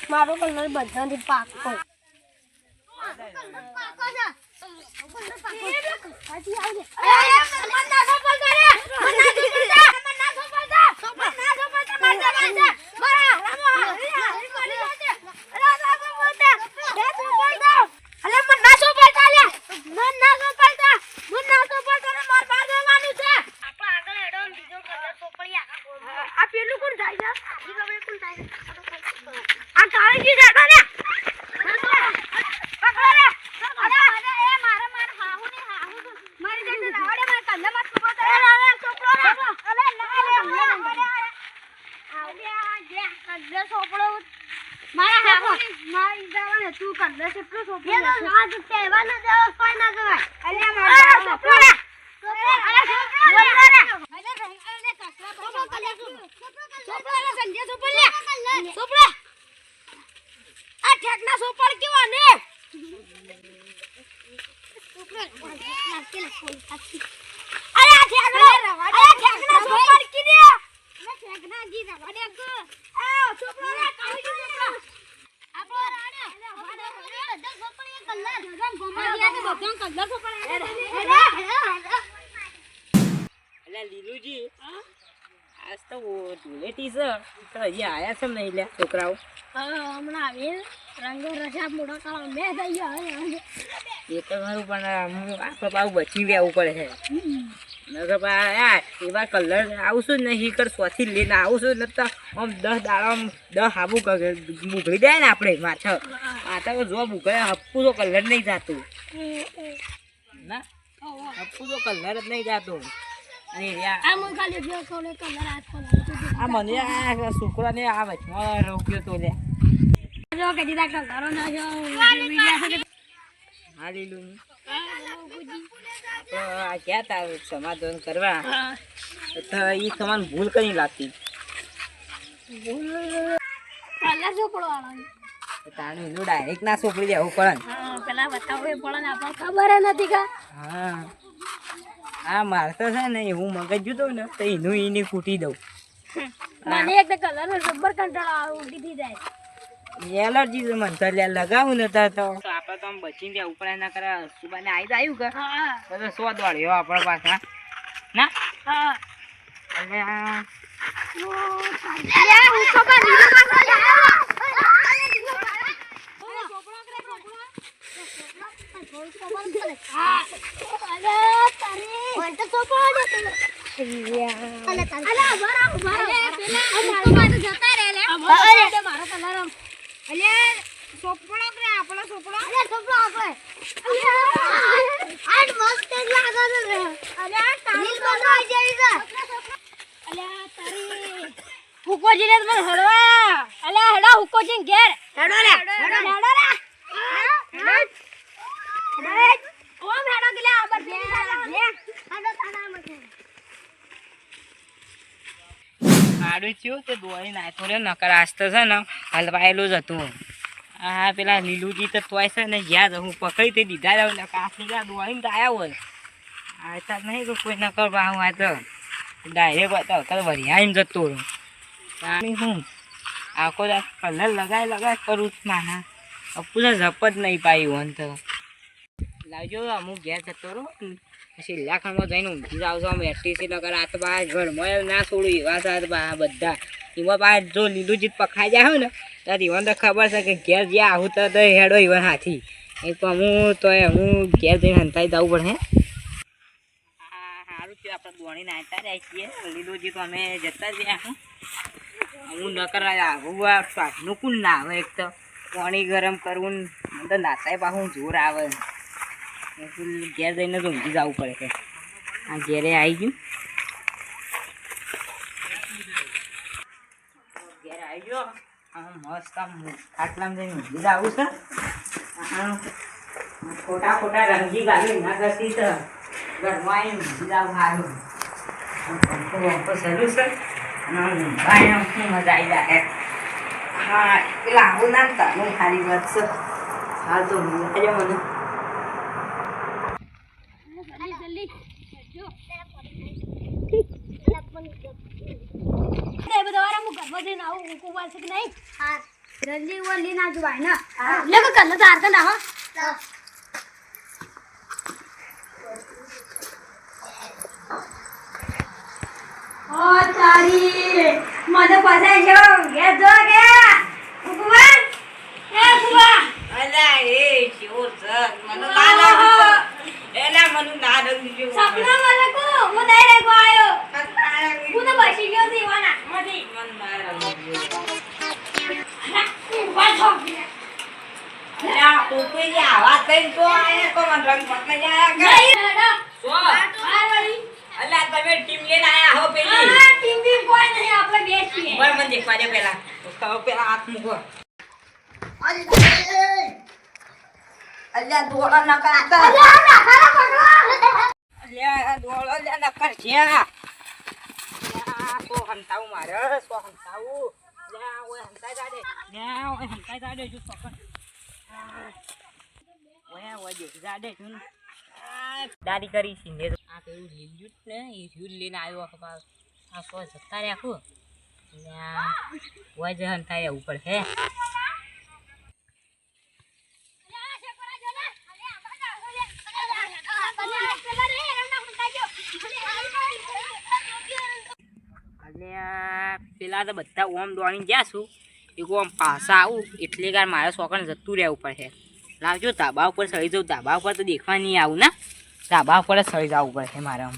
મારો કલર બધાથી પાકો લીલુજી આજ તો ધૂળેટી છે તો હજી આયા છે નહીં લે છોકરાઓ હમણાં આવી રંગ રજા મોટા કાળા મેં થઈ ગયા એ તો ખરું પણ હું આપણે પાછું બચી લેવું પડે છે નગર યાર એવા કલર આવું છું ને હીકર સ્વથી લઈને આવું છું ને તો આમ 10 દાડા 10 હાબુ બુગડી જાય ને આપણે માથા તો જો બુગડે હપ્પું તો કલર નહીં જતું ના હપ્પું તો કલર જ નહીં જતું આ મને આ છોકરાને આ વચમાં રોક્યો તો લે હા લીલું તો આ ક્યાં તાર સમાધાન કરવા તો એ તમારે ભૂલ કઈ લાગતી તાનું એનું ડાયરેક્ટ ના સોંપડી દેવું પડે પેલા બતાવવું પડે ને આપણને ખબર નથી કા હા આ મારે તો છે ને હું મગજ જોતો ને તો એનું એને કૂટી દઉં મને એક કલર રબર કંટાળો આવે ઉડી જાય એલર્જી છે મને તો લગાવું ને તો આપણે તો આમ બચીને ત્યાં ઉપર ના કરે સુબાને આવી આવ્યું કે તો સો દોડ્યો આપણા પાછા ના અને હુકોજી ને મને હળવા અલ્યા હેડા હુકોજી ઘેર હેડો રે હેડો રે ઓમ હેડો ગલે આબર લે હેડો તાના મતે આડું થયું તે દોડી નાખ્યો રે નકર આસ્તો છે ને હલવાયેલું જ હતું આ પેલા લીલુજી તો તોય છે ને યાદ હું પકડી તે દીધા રહ્યો ને કાચની ગયા દોડીને તો આવ્યા હોય આ તો નહીં કે કોઈ નકર બાહું આ તો ડાયરેક્ટ બતાવ કર વરિયાઈને જતો રહ્યો હું આખો કલર લગાય કરું માના પૂરા ઝપ જ નહીં પાયું તો લાવજો અમુક ઘેર જતો રહો પછી લાખણમાં જઈને ઊંઘી જાવ છો આમ એટીસી નકર આ તો બહાર ઘરમાં ના છોડું એવા સાથે બધા એમાં બહાર જો લીલું જીત પખાઈ જાય ને ત્યારે ઈવન તો ખબર છે કે ઘેર જ્યાં આવું તો હેડો ઈવન હાથી એ તો હું ઘેર જઈને હંતાઈ જવું પડે સારું છે આપણે દોડીને આવતા રહ્યા છીએ લીલું જીત અમે જતા જ રહ્યા હું નકર આવું આ સ્વાદનું કુલ ના આવે એક તો પાણી ગરમ કરવું ને તો નાતાય પાછું જોર આવે ઘેર જઈને તો ઊંઘી જવું પડે છે આ ઘેરે આવી ગયું ઘેરે આવી ગયો મસ્ત આમ ખાટલામાં જઈને ઊંઘી જવું છે ખોટા રંગી ગાડી ના કરતી તો ઘરમાં આવીને ઊંઘી જવું સારું પંખો સરું છે અને શું મજા આવી જાય હા પેલા આવું ના તારું સારી વાત છે હા તો મજા મને જલ્દી वो लेना जो भाई ना लेको कल तार का ना हो ओ तारी મને પસાય જો ઘેર જો કે ભગવાન એ ભગવાન અલા એ કેવો છે મને ના લાગ્યું એલા મને ના લાગ્યું સપના મને કો હું દઈ રે કો આયો હું તો બસી ગયો થી વાના મધી મન ના લાગ્યું અલા કોઈ જે આવાજ થઈ તો આયા કો મન રંગ પતને જાયા કે નહીં હેડો સો બાર વાળી અલા તમે ટીમ લઈને આયા હો પેલી હા ટીમ બી કોઈ નહીં આપણે બે છીએ બર મને દેખવા દે પેલા તો પેલા હાથ મૂકો અલ્યા દોડા ન કરતા અલ્યા ના ખરા પકડો અલ્યા દોડો લે ન કર જ્યા સો હંતાઉ મારે સો હંતાઉ લ્યા ઓય હંતાઈ જાડે લ્યા ઓય હંતાઈ જાડે જો પકડ ઓય ઓય જો જાડે છું દાડી કરી છે ને આ પેલું લીલું ને એ ઝૂલ લઈને આવ્યો ખબર આ સો જતા રાખો લ્યા ઓય જ હંતાઈ ઉપર હે પેલા તો બધા ઓમ દોડી ગયા છું એક ઓમ પાછા આવું એટલે કાર મારે છોકરાને જતું રહેવું પડે લાવજો ધાબા ઉપર સળી જાઉં ધાબા ઉપર તો દેખવા નહીં આવું ને ધાબા ઉપર જ સળી જવું પડે મારે આમ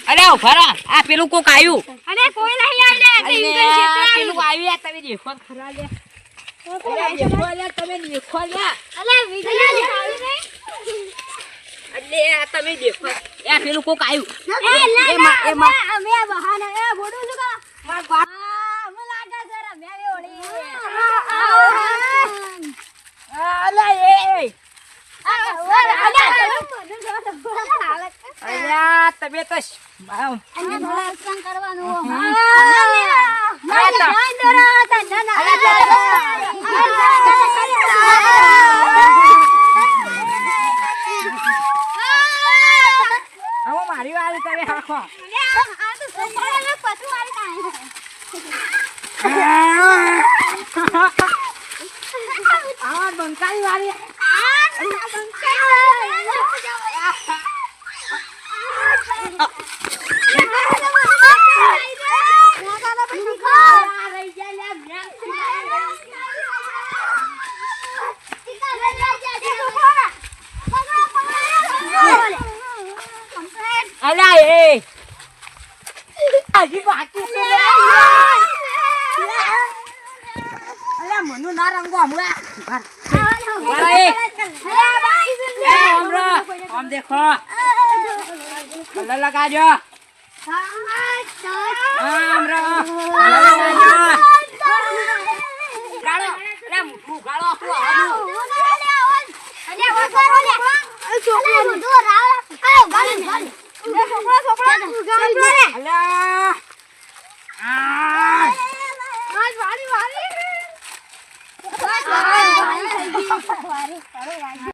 અરે ઉભા આ પેલું કોક આવ્યું અરે કોઈ નહીં આઈ લે પેલું આવ્યું તમે દેખો ખરા લે તમે દેખો લે અલે વિડિયો દેખાડું નહીં એટલે તમે દેખો એ પેલું કોક આવ્યું અમે બહાને એ બોડું છું કા હા મને લાગે જરા મે ઓળી અલા એ અલ્યા તમે તો મારી વાળી તમે હાખો બંકારી વાળી અલા એ હજી બાકી છે અલા મનુ ના રંગો હમણાં આમ દેખો કલર લગાજો આમ રો ગાળો અલા મુઠું ગાળો આપો અલા